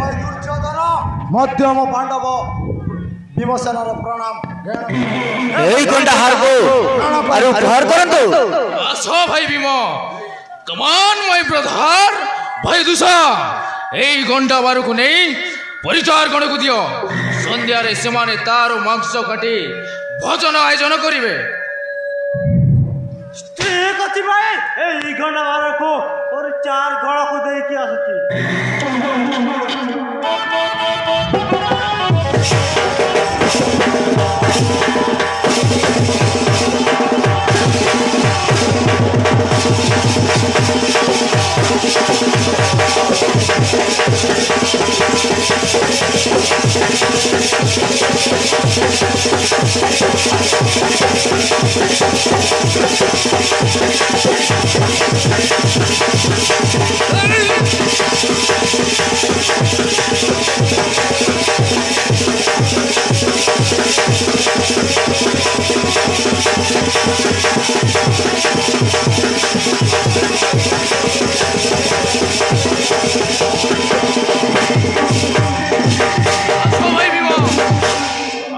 ଭାଇ ଦୁର୍ଯ୍ୟୋଧନ ମଧ୍ୟ ମୋ ପାଣ୍ଡବ ବିଭୀଷଣର ପ୍ରଣାମ এই কোনটা হারবো আর উপহার করন্তু আসো ভাই ভীম কমান মাই ব্রাদার ভাই দুসা এই ঘন্টা বারুকু নেই পরিচার গণকু দিও সন্ধ্যারে সেমানে তার মাংস কাটি ভোজন আয়োজন করিবে ঠিক আছে ভাই এই ঘন্টা বারকু ওর চার গড়কু দেইকি আসুছি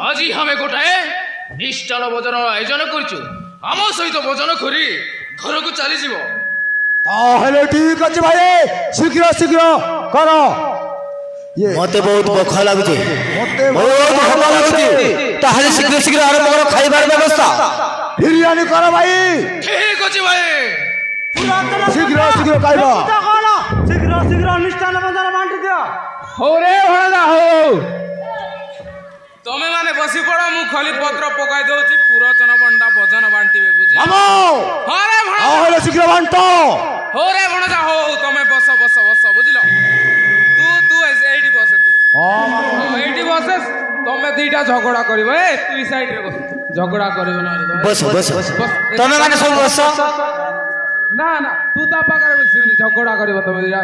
আজি আমি গোটাଏ নিষ্ଠାର ଭୋଜନର ଆୟୋଜନ କରିଛୁ ଆମ ସହିତ ଭୋଜନ କରି ଘରକୁ ଚାଲିଯିବ ତାହେଲେ ଠିକ ଅଛି ଭାଇ ଶୀଘ୍ର ଶୀଘ୍ର କର মতে বহুত ভোক লাগুছে মতে বহুত ভোক লাগুছে তাহলে শীঘ্র শীঘ্র আরম্ভ করো খাইবার ব্যবস্থা বিরিয়ানি কর ভাই ঠিক ଅଛି ভাই শীঘ্র শীঘ্র খাইবা শীঘ্র শীঘ্র অনুষ্ঠান বন্ধন বান্টি দিও হরে ভণদা হো ତମେ ମାନେ ବସି ପଡ ମୁଁ ଖଲି ପତ୍ର ପକାଇ ଦଉଛି ପୁରଚନ ବଣ୍ଡା ଭୋଜନ ବାଣ୍ଟିବେ ବୁଝି ଆମୋ ହରେ ଭଣଜା ତାହେଲେ ଶୀଘ୍ର ବାଣ୍ଟ ହରେ ଭଣଜା ହଉ ତମେ ବସ ବସ ବସ ବୁଝିଲ ତୁ ଏଇଠି ବସେ ତୁ ଏଇଠି ବସେ ତମେ ଦିଟା ଝଗଡା କରିବ ତୁ ଇ ସାଇଡରେ ବସ ଝଗଡା କରିବ ନା বস বস তুমি মানে সব বস ନା ନା ତୁ ତା ପାଖରେ ବସିବୁନି ଝଗଡା କରିବ ତମେ ଦିଟା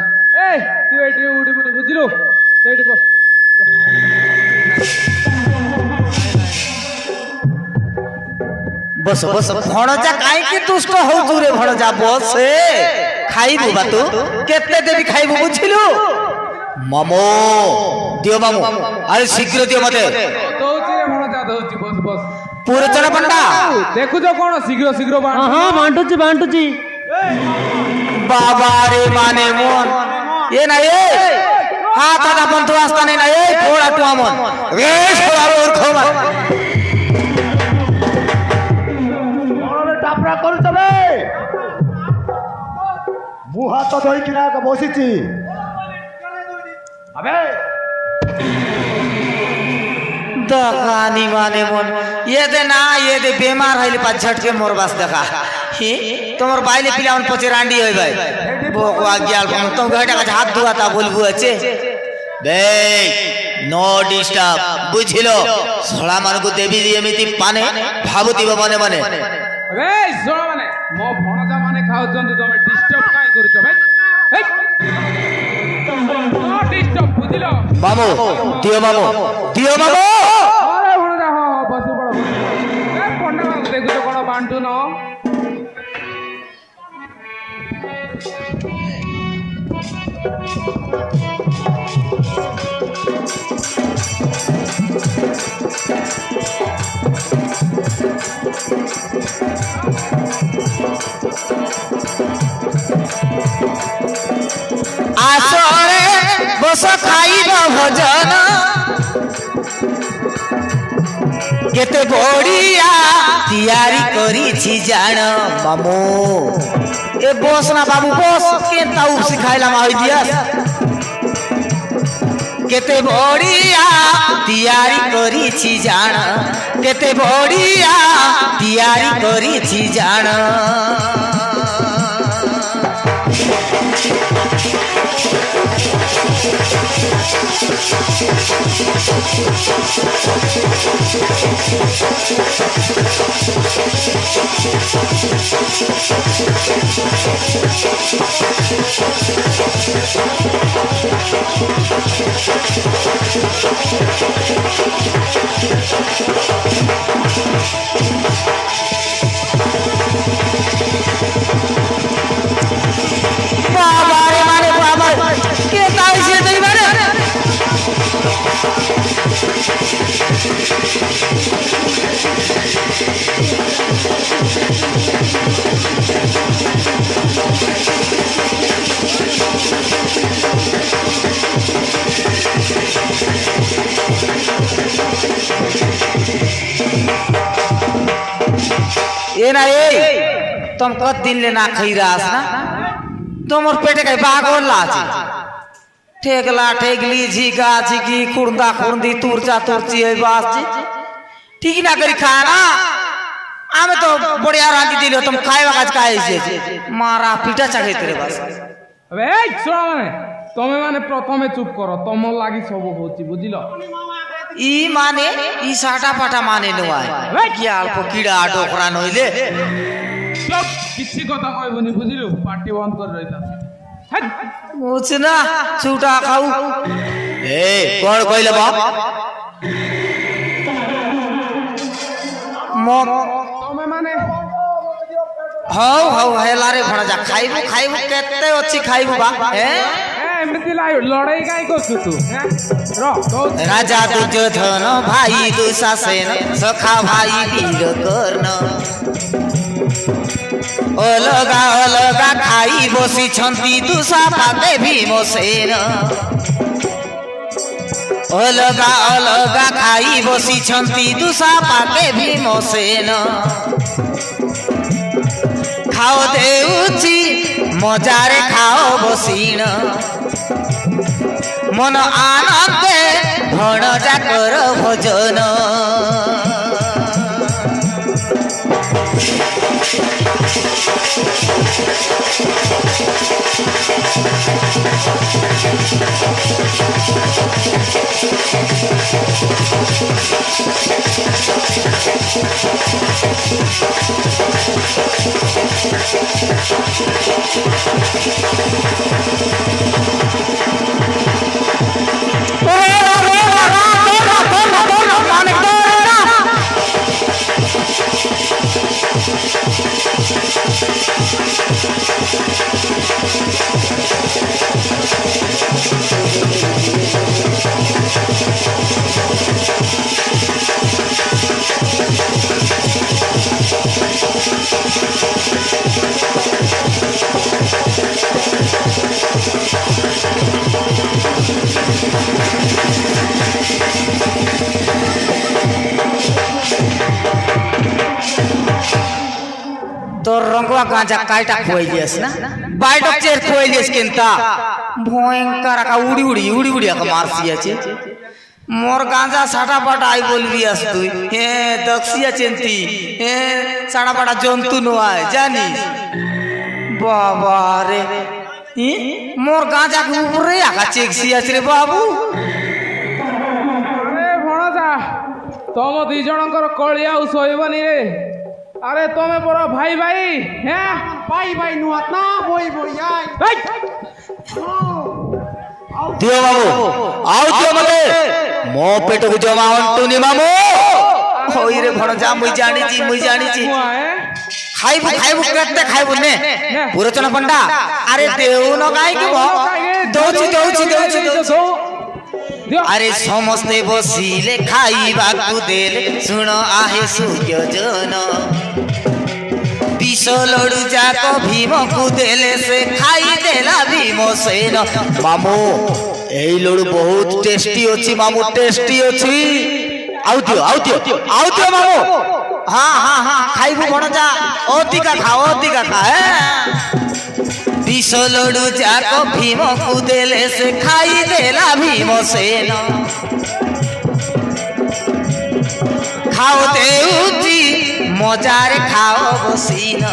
ତୁ ଏଇଠି ଉଠିବୁନି ବୁଝିଲୁ ସେଇଠି ବସ বস বস ভণজা কাইকি দুষ্ট হউছু রে ভণজা বস খাইবু বা তু কেতে দেবি খাইবু বুঝিলু মামো দিও মামু আরে শীঘ্র দিও মতে ଦଉଛି ରେ ଭଣଜା ଦଉଛି ବସ ବସ পুরচন পଣ୍ଡা ଦେଖୁଛ କଣ ଶୀଘ୍ର ଶୀଘ୍ର ହଁ ବାଣ୍ଟୁଛି ବାଣ୍ଟୁଛି বাবা রে মানে মন এ না এ হাত আদা বন্ধু আস্তানে না এ ফোড়া টু আমন রে ফোড়া ওর খোমা টাপরা କରୁଛ ବେ ମୁଁ ହାତ ଧୋଇକିନା ବସିଛି ଆବେ दगानी माने मन ये दे ना ये दे बीमार हइले पा झटके मोर बास देखा ही तोमर बाइले पिला मन पचे रांडी होय भाई भोगवा ग्याल पन तुम घटा का हाथ धुआता बोलबू আছে बे नो डिस्टर्ब बुझिलो सळा मान को देवी एमिति पाने भाबुतिब मने मने रे ଶୁଣ ମାନେ ମୋ ଭଣଜା ମାନେ ଖାଉଛନ୍ତି ତମେ ଡିଷ୍ଟର୍ବ କାଇଁ କରୁଛ ଭାଇ नो डिस्टर्ब ବୁଝିଲ मामो दियो मामो ଆରେ ଭଣଜା ହଁ ବସି ପଡ ଏ ପଣ୍ଡା ବାବୁ ଦେଖୁଛ କଣ ବାଣ୍ଟୁନ आसरे बस खाइबा भोजन केते बड़िया तैयारी करी जान मामू ए बस ना बाबू बस के ताऊ सिखाइला माई दिया केते बड़िया तैयारी करी जान केते बड़िया तैयारी करी जान ए ना ए तुम कत दिन ले ना खई रास ना तुमर पेटे कई बागोल लाची ठेकला ठेकली झीका झीकी खुरदा खुरदी तुरचा तुरची है बास जी ठीक ना करी खाना आमे तो बढ़िया रांधी दिलो तुम खाएवा काज खाए जे मारा पीटा चाहे तेरे बास अबे सुना माने तमे माने प्रथमे चुप करो तम लागि सब होची बुझिलो ई माने ई साटा पाटा माने नवाय क्या अल्प कीड़ा डोकरा नइले सब किसी কথা কইবনি বুঝিলো পার্টি বন্ধ করে রইতা मुझना छूटा खाऊ ए कौन कहले बाप मो तमे माने हाउ हाउ हेला रे भणजा खाइबु खाइबु केते अछि खाइबु बा ए एमती लाई लड़ाई काई करछु तू रो तो राजा दुर्योधन भाई दुशासन सखा भाई वीर कर्ण अलगा अलगा खाई बसी छंती दुशापाते भीमसेन अलगा अलगा खाई बसी छंती दुशापाते भीमसेन खाओ देउची मजारे खाओ बसीन मन आनंदे भणजा कर भजन तो रंगवा गांजा काटा खोइलियस ना बाइटक चेर खोइलियस किंता भयंकर का उड़ी उड़ी का मारसिया छे मोर गांजा साटा पाटा आई बोलबियस तू हे दक्षिया चेंती हे साटा पाटा जंतु नो आए जानी बाबा रे मोर गांजा के ऊपर आका चेक्सिया रे बाबू अरे भणजा तम दी जनकर कळिया सोइबनी रे अरे तमे बड़ा भाई भाई हैं भाई भाई नुआत ना बोई बोई आई दियो बाबू आओ दियो मते मो पेट को जमा अंतुनी मामू होई रे भणजा मुई जानी छी खाइबु केते खाइबु ने पुरचना पंडा अरे देउ न काई कि भो दउची अरे समस्ते बसिले खाइबा को देले सुन आहे सूर्य जन विष लड़ू जाक भीम को देले से खाई देला भीमसेन मामू एई लड़ू बहुत टेस्टी अछि मामू टेस्टी अछि आउ दियो मामू हां खाइबु भणजा अधिका खा विष लड़ू जाक भीम को देले से खाई देला भीमसेन खाओ देउची मजारे खाओ बसीन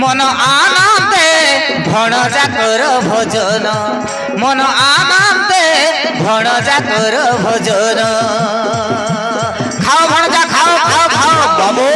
मन आनंदे भणजा कर भजन मन आनंदे भणजा कर भजन खाओ भणजा खाओ बाबू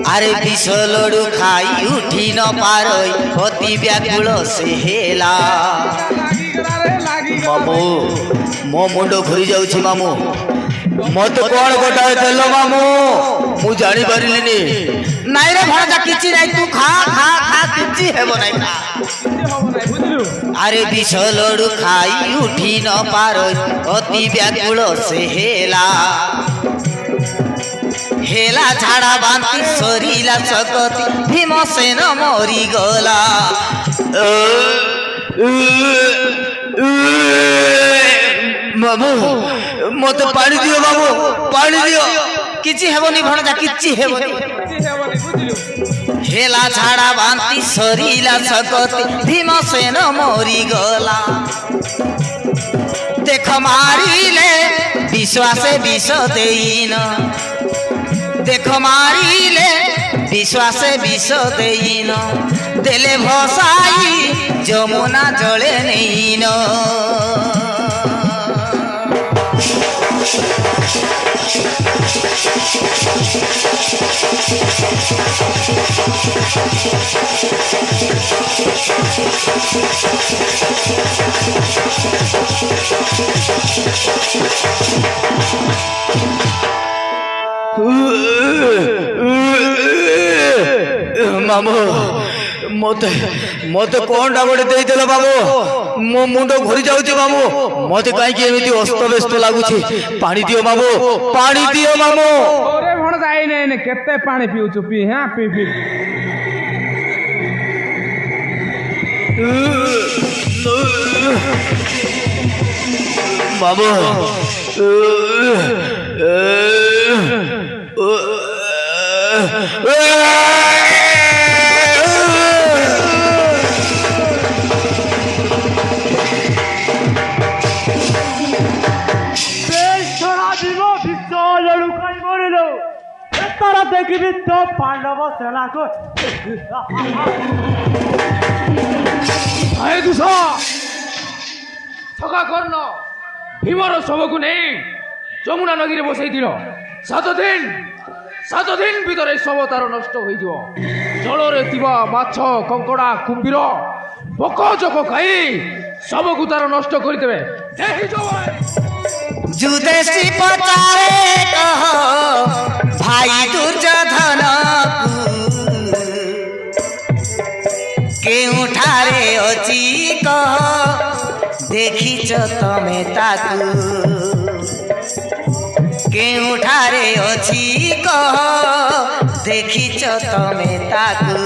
अरे विष लड़ू खाई उठी न पारई अति व्याकुल से हेला मामू मो मुंड घुरी जाउछि मामू मत कोन गोटाए देलो मामू ମୁଁ ଜାଣିପାରିଲିନି। ନାଇଁ ରେ ଭଣଜା କିଛି ନାଇଁ ତୁ ଖା ଖା ଖା କିଛି ହେବ ନାଇଁ ଖା। আরে বিষ লড়ু খাই উঠি ন পার অতি ব্যাকুল সে হেলা হেলা ঝাড়া বান্তি সরিলা সকতি ভীমসেন মরি গলা ବାବୁ ମତେ ପାଣି ଦିଅ ବାବୁ ପାଣି ଦିଅ। କିଛି ହେବନି ଭଣଜା କିଛି ହେବନି হেলা ঝাড়া বান্তি সরিলা সকতি ভীমসেন মরি গলা দেখ মারিলে বিশ্বাসে বিষ দেইন দেখ মারিলে বিশ্বাসে বিষ দেইন দেলে ভসাই যমুনা জলে নেইন ମାମୁ ମତେ ମତେ କଣଟା ଗୋଟେ ଦେଇଦେଲ ବାବୁ। ମୋ ମୁଣ୍ଡ ଘୁରି ଯାଉଛି ମାମୁ। ମତେ କାହିଁକି ଏମିତି ଅସ୍ତବ୍ୟସ୍ତ ଲାଗୁଛି। ପାଣି ଦିଅ ମାମୁ ପାଣି ଦିଅ ମାମୁ। ओरे भण जाई ने केते पानी पिउछु पी हां पी पी बाबू देखी तो पांडव सेना को আয় দুসা ছকা কর্ণ ভীমর শবকু নেই যমুনা নদীরে বসাই দিল। 7 দিন ভিতরে শব তার নষ্ট হয়ে যাব। জলরে থিবা মাছ কঙ্কড়া কুম্ভীর পক চক খাই শবকু তার নষ্ট করে দেবে। जुदेशी पचारे कह भाई दुर्योधन केउठारे अची कह देखिच तमे ताकू केउठारे अची कह देखिच तमे ताकू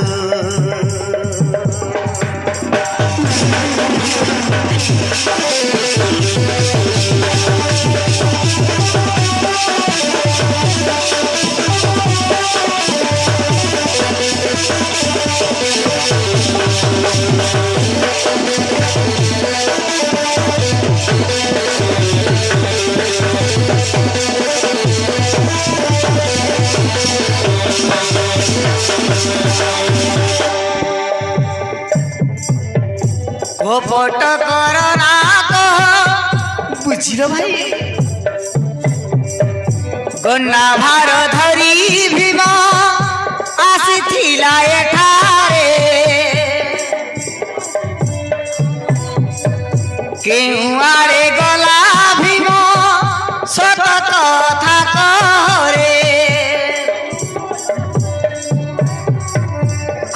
कोपट करना कह बुझिल भाई गन्ना भार धरी भीम आसीथिला एठारे केउ आड़े गला भीम सत कथा करे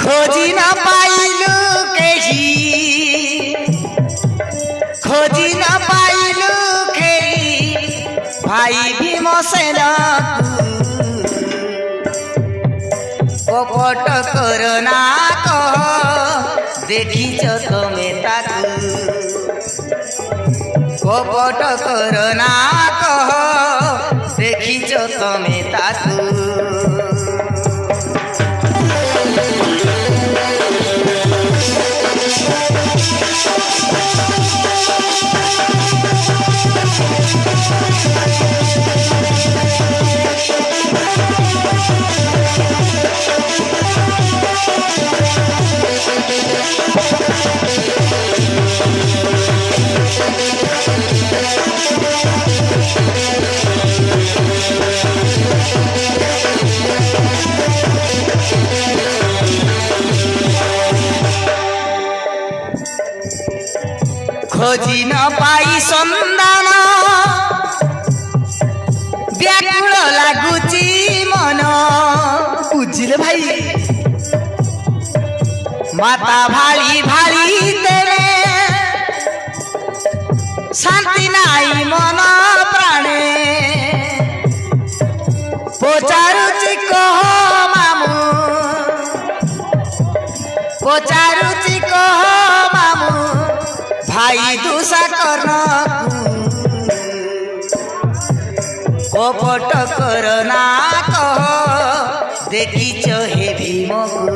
खोजी न पाइलु केही खोजी न पाइलु केही भाई भीमसेन कपट करना कह देखिच तमे ताकू कपट करना कह देखिच तमे ताकू खोजी न पाई सन्धान व्याकुल लागुची मन মাতা ভালি ভালি তেরে শান্তি নাই মন প্রাণে পচারুচি কহ মামু পচারুচি কহ মামু ভাই দুষা কর্ণ কপট কর না কহ দেখিছ হে ভীমকু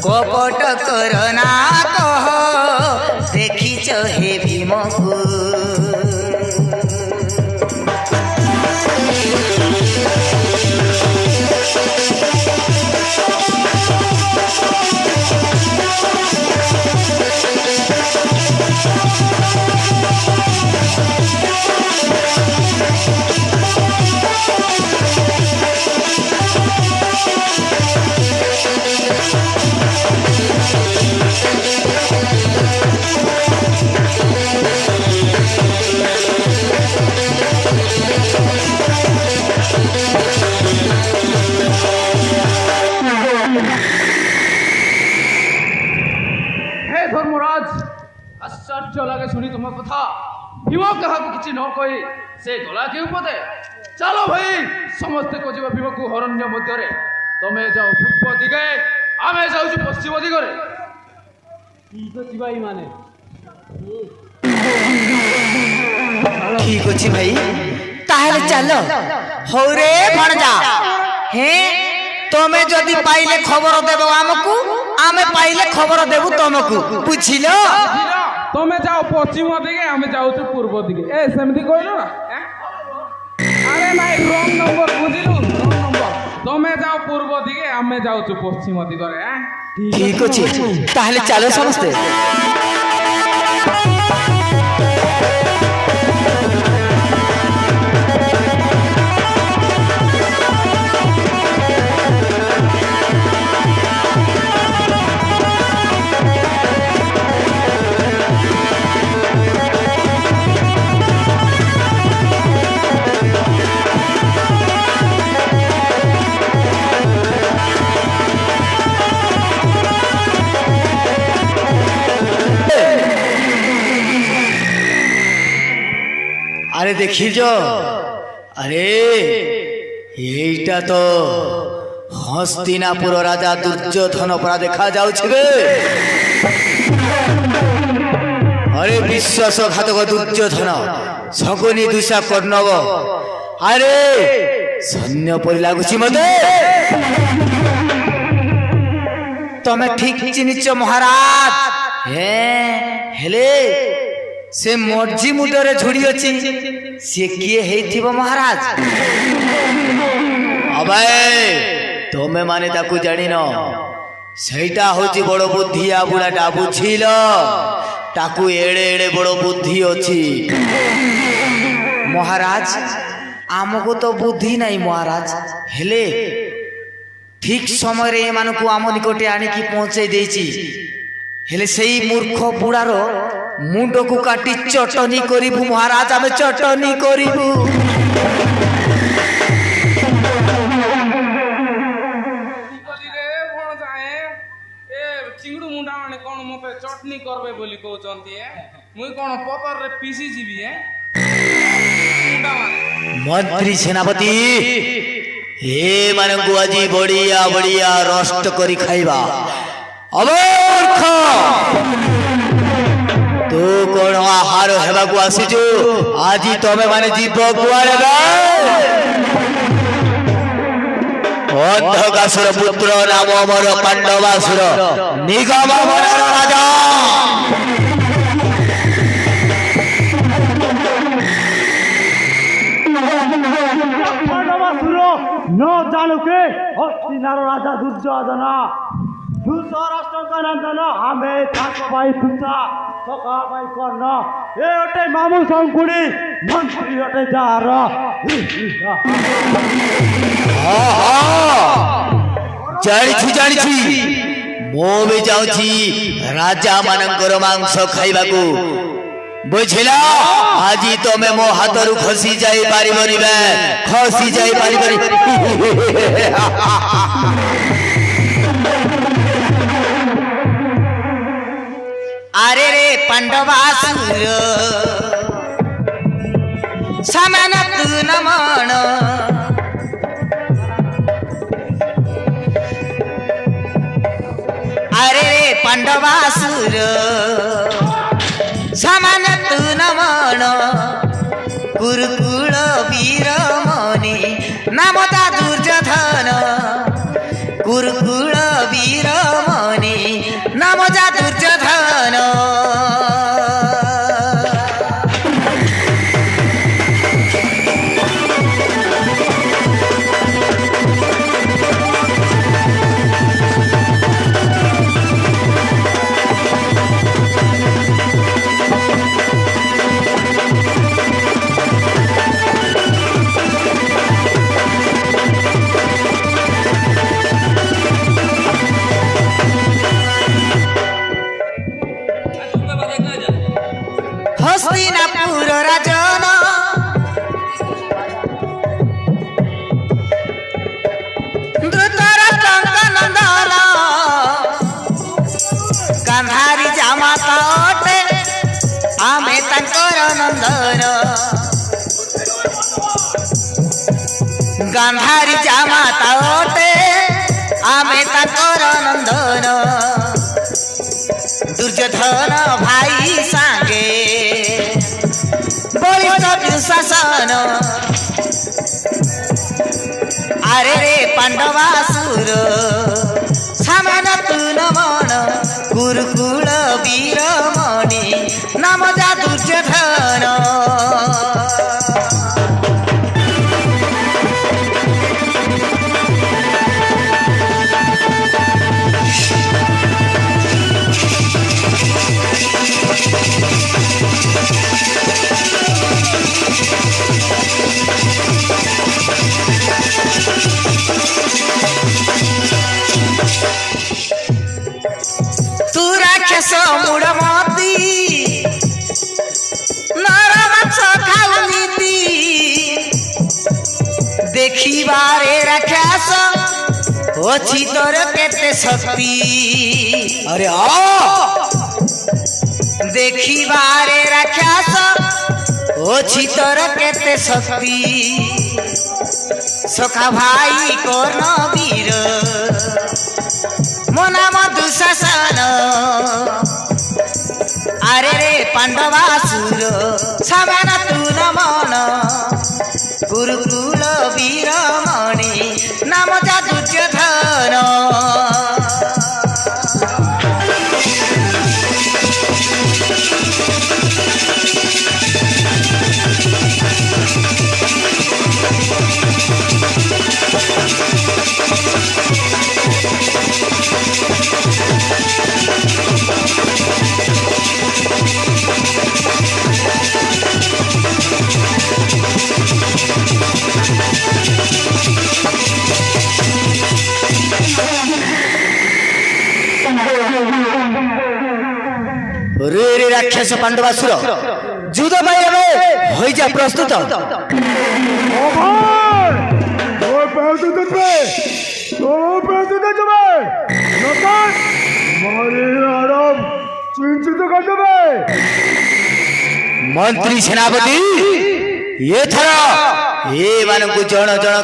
কপট কর না কহ দেখিছ হে ভীমকু হে ধর্মরাজ আশ্চর্য লাগে শুনি তোমার কথা ভীম কাহাକୁ କିଛି ନ କହି ସେ ଗଲା କେଉଁ ପଦେ ଚାଲ ଭାଇ ସମସ୍ତେ ଖୋଜିବା ଭୀମକୁ ଅରଣ୍ୟ ମଧ୍ୟରେ ତମେ ଯାଅ ପୂର୍ବ ଦିଗେ ଆମେ ଯାଉଛୁ ପଶ୍ଚିମ ଦିଗରେ ঠিক ଅଛି ଭାଇ ମାନେ ঠিক ଅଛି ভাই তাহলে চলো হউ রে ভণজা হে তুমি যদি পাইলে খবর দেব আমকু আমি পাইলে খবর দেব তোমাকু বুঝিল তুমি যাও পশ্চিম দিকে আমি যাচ্ছি পূর্ব দিকে এ সেমতি কইল না আরে নাই রং নম্বর বুঝিলু রং নম্বর তুমি যাও পূর্ব দিকে আমি যাচ্ছি পশ্চিম দিগরে ঠিক আছে তাহলে চলো সমস্তে আরে দেখিছ আরে এইটা তো হস্তিনাপুর রাজা দুর্যোধন পরা দেখা যাচ্ছে বে আরে বিশ্বাসঘাতক দুর্যোধন শকুনি দুষা কর্ণব আরে সৈন্য পরি লাগুছি মতে তুমি ঠিক চিনিছ মহারাজ হ্যাঁ হেলে से मर्जी मुटरे झुड़ी अच्छी से किए हेथिब महाराज अबे तमे माने ताकू जानिन सेटा होची बड़ बुद्धि आ बुढ़ाटा बुझिल ताकू एड़े एड़े बड़ बुद्धि अच्छी महाराज आमको तो बुद्धि नहीं महाराज हेले ठीक समय रे एमानकू आम निकटे आनिकी पहुंचाई देछि हेले सेई मूर्ख बुढ़ार मुंड को काटी चटनी करिबु महाराज आमे चटनी करिबु चिंगड़ू मुंडा माने कोन मते चटनी करबे बोली कहउचंती मुई कोन पतर रे पीसी जीबी मुंडा माने मंत्री सेनापति ए मानकु आजी बढ़िया बढ़िया रोस्ट करी खाइबा अबर्ख तू कौन आहार हेबाकू आसीचु आज तमे माने जीव कुआरे अंधकासुर पुत्र नाम अमर पांडवासुर निगम राजा পাণ্ডবাসুর ন জানুকে হস্তিনার রাজা দুর্যোধন দুঃসরাষ্ট্রনন্দন আমি তাক ভাই তুতা সকা ভাই কর্ণ এ ওটে মামু শঙ্কুড়ি মন্ত্রী ওটে যার জানিছি মো भी जाउछी राजा मानकर मांस खाइबाकू बुझिल आज तमे मो हाथरू खसी जाई पारिबनी बे खसी जाई पारिबनी আরে রে পাণ্ডবাসুর সমান তু নমন আরে রে পাণ্ডবাসুর সমান তু নমন কুরকুল বীরমণি নামতা দুর্যোধন কুরকুল বীরমণি নামতা দুর্যোধন হস্তিনাপুর রাজন ধৃতরাষ্ট্রଙ୍କ নন্দন গান্ধারী জামাতা অটে ଆମେ ତାଙ୍କର ନନ୍ଦନ ଗାନ୍ଧାରୀ ଜାମାତା ଅଟେ ଆମେ ତାଙ୍କର ନନ୍ଦନ দুর্যোধন ভাই সাঙ্গে বলিষ্ঠ দুঃশাসন আরে রে পাণ্ডবাসুর সমান তু নমন কুরকুল বীরমণি নাম যা দুর্যোধন তু রাক্ষস মূঢ়মতি নর মাছ খাউনীতি দেখিবারে রাক্ষস অছি তোর কেতে শক্তি अरे आ দেখিবারে রাক্ষস অছি তোর কেতে শক্তি সখা ভাই কর্ণ বীর মো নাম দুঃশাসন আরে রে পাণ্ডবাসুর সমান তু নমন কুরকুল বীরমণি নাম যা দুর্যোধন रे रे राक्षस पांडवासुर जुद भाई रे होई जा प्रस्तुत मंत्री सेनापति ये थरा ये मानकु जण जण